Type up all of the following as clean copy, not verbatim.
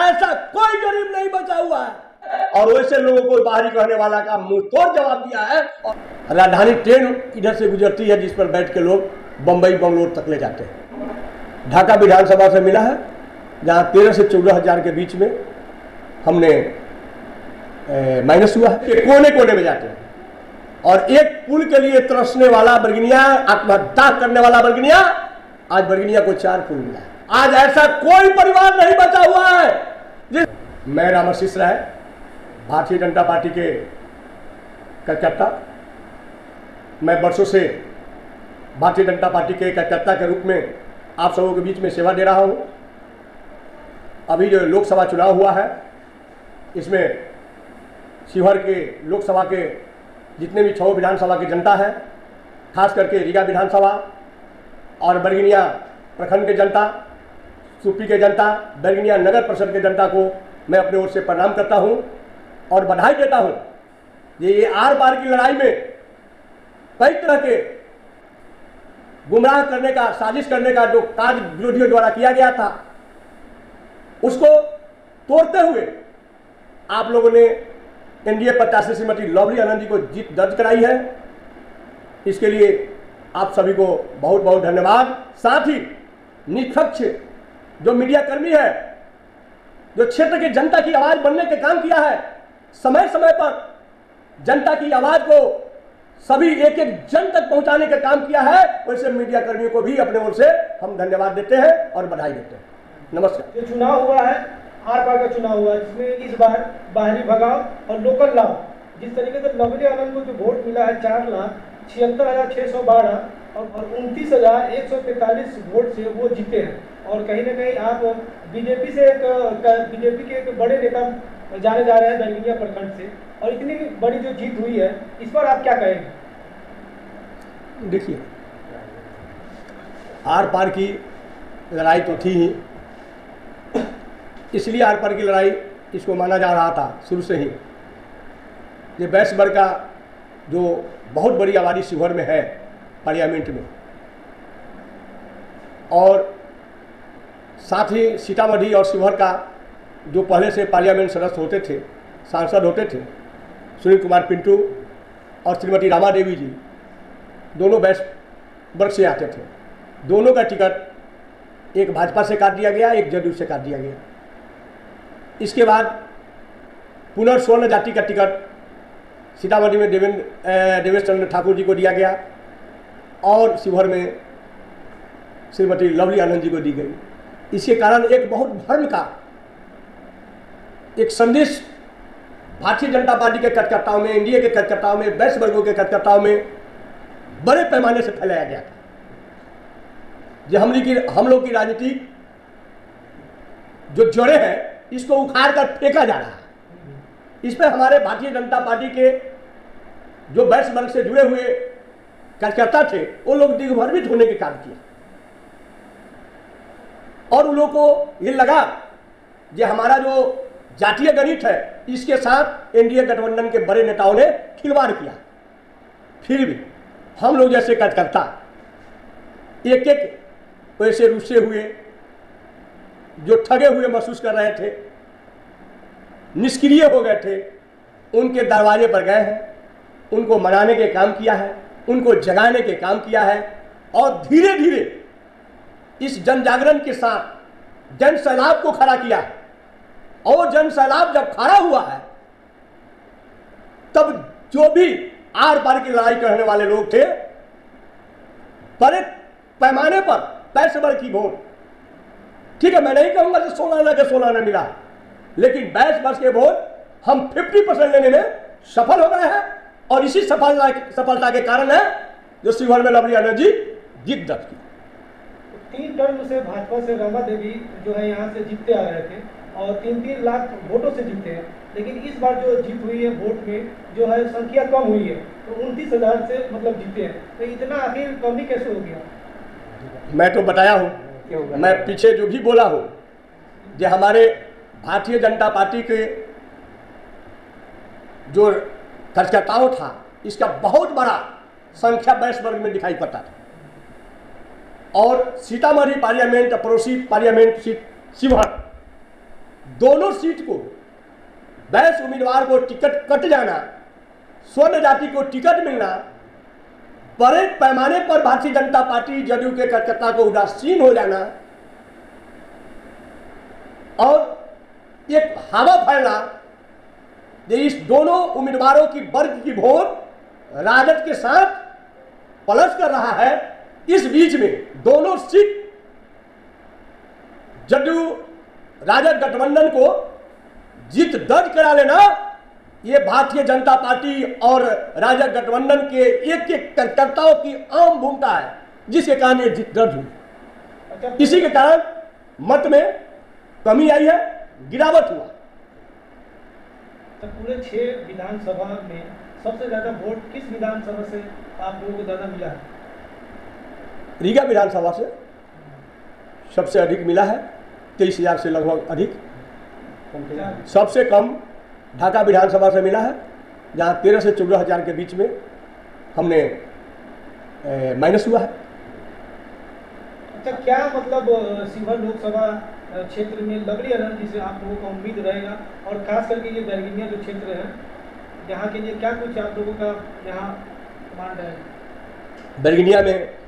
ऐसा कोई गरीब नहीं बचा हुआ है। और वैसे लोगों को बाहरी कहने वाला का मुंह तोड़ जवाब दिया है। और राजधानी ट्रेन इधर से गुजरती है जिस पर बैठ के लोग बंबई बंगलोर तक ले जाते हैं। ढाका विधानसभा से मिला है जहां 13 से 14 हजार के बीच में हमने माइनस हुआ है। कोने कोने में जाते हैं और एक पुल के लिए तरसने वाला बरगिनिया, आत्महत्या करने वाला बरगिनिया, आज बरगिनिया को 4 पुल मिला है। आज ऐसा कोई परिवार नहीं बचा हुआ है। मैं रामाशीष राय, भारतीय जनता पार्टी के कार्यकर्ता, मैं वर्षों से भारतीय जनता पार्टी के कार्यकर्ता के रूप में आप सबों के बीच में सेवा दे रहा हूं। अभी जो लोकसभा चुनाव हुआ है इसमें शिवहर के लोकसभा के जितने भी 6 विधानसभा की जनता है, खास करके रीगा विधानसभा और बरगिनिया प्रखंड के जनता, सुप्पी के जनता, बरगिनिया नगर परिषद के जनता को मैं अपने ओर से प्रणाम करता हूं और बधाई देता हूं। ये आर पार की लड़ाई में कई तरह के गुमराह करने का, साजिश करने का जो कार्य विरोधियों द्वारा किया गया था, उसको तोड़ते हुए आप लोगों ने एनडीए प्रत्याशी श्रीमती लवली आनंद जी को जीत दर्ज कराई है। इसके लिए आप सभी को बहुत बहुत धन्यवाद। साथ ही निष्पक्ष जो मीडिया कर्मी है, जो क्षेत्र की जनता की आवाज बनने के काम किया है, समय समय पर जनता की आवाज को सभी एक एक जन तक पहुंचाने का काम किया है, वैसे मीडिया कर्मियों को भी अपने ओर से हम धन्यवाद देते हैं और बधाई देते हैं। नमस्कार। जो चुनाव हुआ है, आर पार का चुनाव हुआ है, जिसमें इस बार बाहरी भगाव और लोकल लाभ, जिस तरीके से लवली आनंद को जो वोट मिला है 4,76,612 और 29,143 वोट से वो जीते हैं। और कहीं ना कहीं आप बीजेपी के एक बड़े नेता जाने जा रहे हैं बरगिनिया प्रखंड से, और इतनी बड़ी जो जीत हुई है इस पर आप क्या कहेंगे? देखिए, आर पार की लड़ाई तो थी ही, इसलिए आर पार की लड़ाई इसको माना जा रहा था शुरू से ही। ये बैसबड़ का जो बहुत बड़ी आबादी शिवहर में है पार्लियामेंट में, और साथ ही सीतामढ़ी और शिवहर का जो पहले से पार्लियामेंट सदस्य होते थे, सांसद होते थे, सुनील कुमार पिंटू और श्रीमती रामा देवी जी, दोनों बैसबड़ से आते थे। दोनों का टिकट एक भाजपा से काट दिया गया, एक जदयू से काट दिया गया। इसके बाद पुनर्स्वर्ण जाति का टिकट सीतामढ़ी में देवेश चंद्र ठाकुर जी को दिया गया और शिवहर में श्रीमती लवली आनंद जी को दी गई। इसके कारण एक बहुत भ्रम का एक संदेश भारतीय जनता पार्टी के कार्यकर्ताओं में, एनडीए के कार्यकर्ताओं में, वैश्य वर्गों के कार्यकर्ताओं में बड़े पैमाने से फैलाया गया था। जो हम लोग की राजनीति जो जड़ें हैं, इसको उखाड़ कर फेंका जा रहा है। इस पर हमारे भारतीय जनता पार्टी के जो वैश्य वर्ग से जुड़े हुए कार्यकर्ता थे, वो लोग दिग्भ्रमित होने के काम किया और उन लोगों को ये लगा कि हमारा जो जातीय गणित है, इसके साथ एनडीए गठबंधन के बड़े नेताओं ने खिलवाड़ किया। फिर भी हम लोग जैसे कार्यकर्ता एक एक वैसे रुसे हुए, जो ठगे हुए महसूस कर रहे थे, निष्क्रिय हो गए थे, उनके दरवाजे पर गए हैं, उनको मनाने के काम किया है, उनको जगाने के काम किया है और धीरे धीरे इस जन जागरण के साथ जन सैलाब को खड़ा किया है। और जन सैलाब जब खड़ा हुआ है, तब जो भी आर पार की लड़ाई करने वाले लोग थे, बड़े पैमाने पर बैसबड़ की वोट, ठीक है, मैं नहीं कहूंगा कि 16 आना मिला, लेकिन 22 वर्ष के वोट हम 50% लेने में सफल हो गए हैं। और इसी सफलता के कारण है जो शिवहर में लवली आनंद जी जीत दर्ज की। 3 टर्म से भाजपा से रामा देवी जो है यहाँ से जीतते आ रहे थे और 3-3 लाख वोटों से जीते हैं, लेकिन इस बार जो जीत हुई है वोट में जो है संख्या कम हुई है, तो 29,000 से मतलब जीते हैं। तो इतना आखिर कमी कैसे हो गया? मैं तो बताया हूँ, मैं पीछे जो भी बोला हूँ, जो हमारे भारतीय जनता पार्टी के जो कार्यकर्ताओं था, इसका बहुत बड़ा संख्या बैस वर्ग में दिखाई पड़ता था। और सीतामढ़ी पार्लियामेंट, पड़ोसी पार्लियामेंट सीट शिवहर, दोनों सीट को वैश्य उम्मीदवार को टिकट कट जाना, स्वर्ण जाति को टिकट मिलना, बड़े पैमाने पर भारतीय जनता पार्टी जदयू के कार्यकर्ता को उदासीन हो जाना और एक हवा फैलना, इस दोनों उम्मीदवारों की वर्ग की वोट राजद के साथ प्लस कर रहा है। इस बीच में दोनों सीट जदयू राजद गठबंधन को जीत दर्ज करा लेना, ये भारतीय जनता पार्टी और राजद गठबंधन के एक एक कार्यकर्ताओं की आम भूमिका है, जिसके कारण ये जीत दर्ज हुई। इसी के कारण मत में कमी आई है, गिरावट हुआ। तो पूरे 6 विधानसभा में सबसे ज्यादा वोट किस विधानसभा से आप लोगों को ज्यादा मिला है? रीगा विधानसभा से सबसे अधिक मिला है, 23,000 से लगभग अधिक। सबसे कम ढाका विधानसभा से मिला है, जहाँ 13 से 14,000 के बीच में हमने माइनस हुआ है। अच्छा, क्या मतलब शिवहर लोकसभा क्षेत्र में लवली रणजी से आप लोगों का उम्मीद रहेगा, और खास करके ये बैरगनिया जो क्षेत्र है यहाँ के लिए क्या कुछ आप लोगों का यहाँ मान रहेगा? बैरगनिया में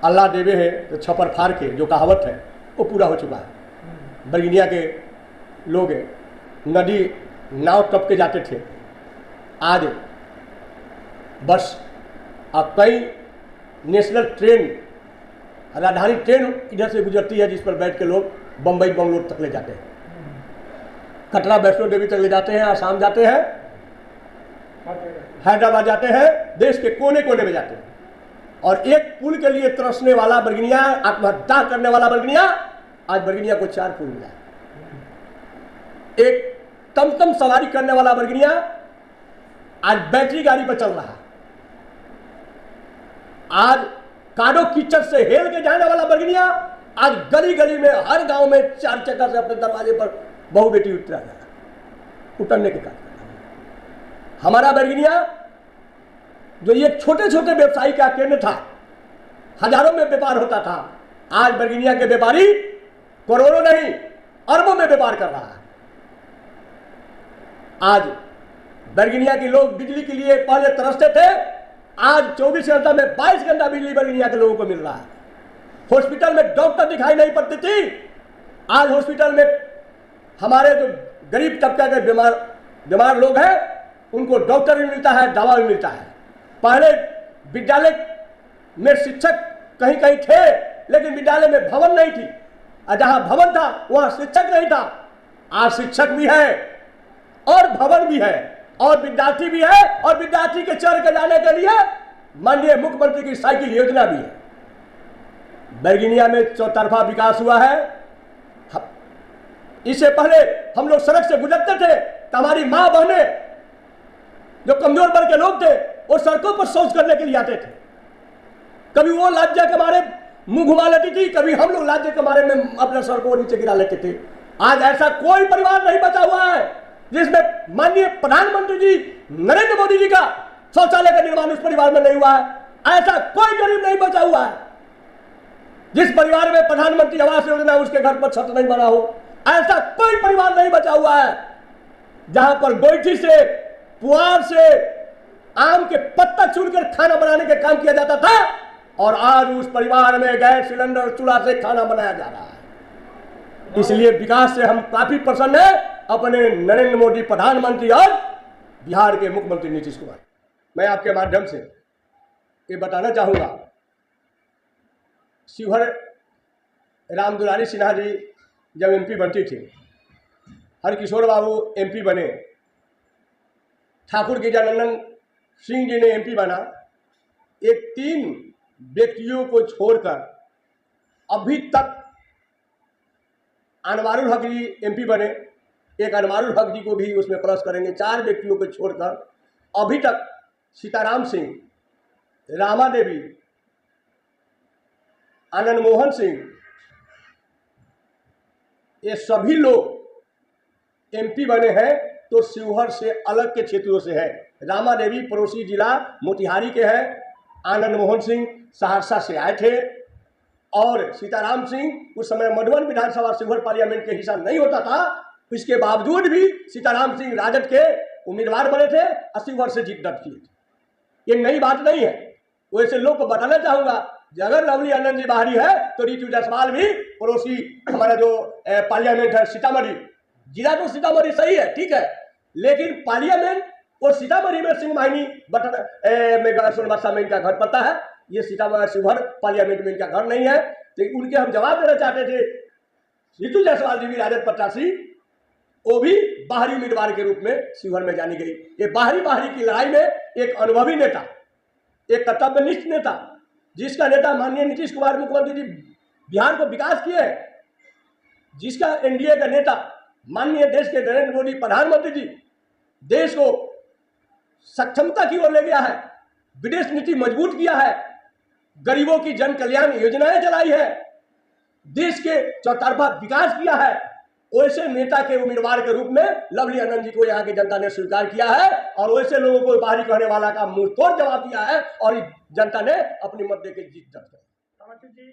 अल्लाह देवे है तो छपर फाड़ के जो कहावत है वो पूरा हो चुका है। बैरगनिया के लोग नदी नाव टप के जाते थे, आज बस अब कई नेशनल ट्रेन, राजधानी ट्रेन इधर से गुजरती है, जिस पर बैठ के लोग बम्बई बंगलोर तक ले जाते हैं, कटरा वैष्णो देवी तक ले जाते हैं, आसाम जाते हैं, हैदराबाद जाते हैं, देश के कोने कोने में जाते हैं। और एक पुल के लिए तरसने वाला बैरगनिया, आत्महत्या करने वाला बैरगनिया, आज बैरगनिया को 4 पुल मिला है। एक टमटम सवारी करने वाला बैरगनिया आज बैटरी गाड़ी पर चल रहा है। आज कादो कीचड़ से हेल के जाने वाला बैरगनिया आज गली गली में, हर गांव में 4 चक्कर से अपने दरवाजे पर बहू बेटी उतरा जा रहा, उतरने के कारण हमारा बैरगनिया जो ये छोटे छोटे व्यवसायी का केंद्र था, हजारों में व्यापार होता था, आज बैरगनिया के व्यापारी करोड़ों नहीं अरबों में व्यापार कर रहा है। आज बैरगनिया के लोग बिजली के लिए पहले तरसते थे, आज 24 घंटा में 22 घंटा बिजली बैरगनिया के लोगों को मिल रहा है। हॉस्पिटल में डॉक्टर दिखाई नहीं पड़ती थी, आज हॉस्पिटल में हमारे जो गरीब तबका के बीमार लोग हैं उनको डॉक्टर भी मिलता है, दवा भी मिलता है। पहले विद्यालय में शिक्षक कहीं कहीं थे, लेकिन विद्यालय में भवन नहीं थी, और जहां भवन था वहां शिक्षक नहीं था। आज शिक्षक भी है और भवन भी है और विद्यार्थी भी है, और विद्यार्थी के चढ़ के जाने के लिए माननीय मुख्यमंत्री की साइकिल योजना भी है। बैरगनिया में चौतरफा विकास हुआ है। इससे पहले हम लोग सड़क से गुजरते थे तो हमारी माँ बहने जो कमजोर वर्ग के लोग थे वो सड़कों पर शौच करने के लिए आते थे। कभी वो लज्जा के मारे मुंह घुमा लेती थी, कभी हम लोग लज्जा के मारे में अपने सड़कों को नीचे गिरा लेते थे। आज ऐसा कोई परिवार नहीं बचा हुआ है जिसमें माननीय प्रधानमंत्री जी नरेंद्र मोदी जी का शौचालय का निर्माण उस परिवार में नहीं हुआ है। ऐसा कोई गरीब नहीं बचा हुआ है जिस परिवार में प्रधानमंत्री आवास योजना उसके घर पर छत नहीं बना हो। ऐसा कोई परिवार नहीं बचा हुआ है जहां पर गोईठी से, पुआर से, आम के पत्ता चुनकर खाना बनाने का काम किया जाता था, और आज उस परिवार में गैस सिलेंडर चूल्हा से खाना बनाया जा रहा है। इसलिए विकास से हम काफी प्रसन्न हैं अपने नरेंद्र मोदी प्रधानमंत्री और बिहार के मुख्यमंत्री नीतीश कुमार। मैं आपके माध्यम से ये बताना चाहूंगा, शिवहर रामदुलारी सिन्हा जी जब एमपी बनती थी, हरकिशोर बाबू एमपी बने, ठाकुर गजानंदन सिंह जी ने एमपी बना, ये 3 व्यक्तियों को छोड़कर अभी तक अनवारुल हक जी एमपी बने, एक अनवारुल हक जी को भी उसमें प्लस करेंगे, 4 व्यक्तियों को छोड़कर अभी तक सीताराम सिंह, रामा देवी, आनंद मोहन सिंह, ये सभी लोग एमपी बने हैं तो शिवहर से अलग के क्षेत्रों से है। रामा देवी पड़ोसी जिला मोतिहारी के हैं, आनंद मोहन सिंह सहरसा से आए थे, और सीताराम सिंह उस समय मधुबन विधानसभा शिवहर पार्लियामेंट के हिस्सा नहीं होता था, इसके बावजूद भी सीताराम सिंह राजद के उम्मीदवार बने थे, 80 वर्ष से जीत दर्ज किए थे। ये नई बात नहीं है। वैसे लोग को बताना चाहूंगा, अगर लवली आनंद जी बाहरी है तो रितु जायसवाल भी पड़ोसी हमारा जो पार्लियामेंट है सीतामढ़ी, जिला तो सीतामढ़ी सही है, ठीक है, लेकिन पार्लियामेंट और सीतामढ़ी में सिंह माहिनी बटन में सोनबरसा में इनका घर पड़ता है, ये सीतामढ़ी शिवहर पार्लियामेंट में इनका घर नहीं है। तो उनके हम जवाब देना चाहते थे। रितु जायसवाल जी भी राजद प्रत्याशी, वो भी बाहरी उम्मीदवार के रूप में शिवहर में जानी गई। ये बाहरी की लड़ाई में एक अनुभवी नेता, एक कर्तव्यनिष्ठ नेता, जिसका नेता माननीय नीतीश कुमार मुख्यमंत्री जी बिहार को विकास किए हैं, जिसका एनडीए का नेता माननीय देश के नरेंद्र मोदी प्रधानमंत्री जी देश को सक्षमता की ओर ले गया है, विदेश नीति मजबूत किया है, गरीबों की जन कल्याण योजनाएं चलाई है, देश के चौतरफा विकास किया है। वैसे नेता के उम्मीदवार के रूप में लवली आनंद जी को यहाँ की जनता ने स्वीकार किया है और वैसे लोगों को बाहरी कहने वाला का मुंह तोड़ जवाब दिया है और जनता ने अपनी मत दे के जीत दर्ज की।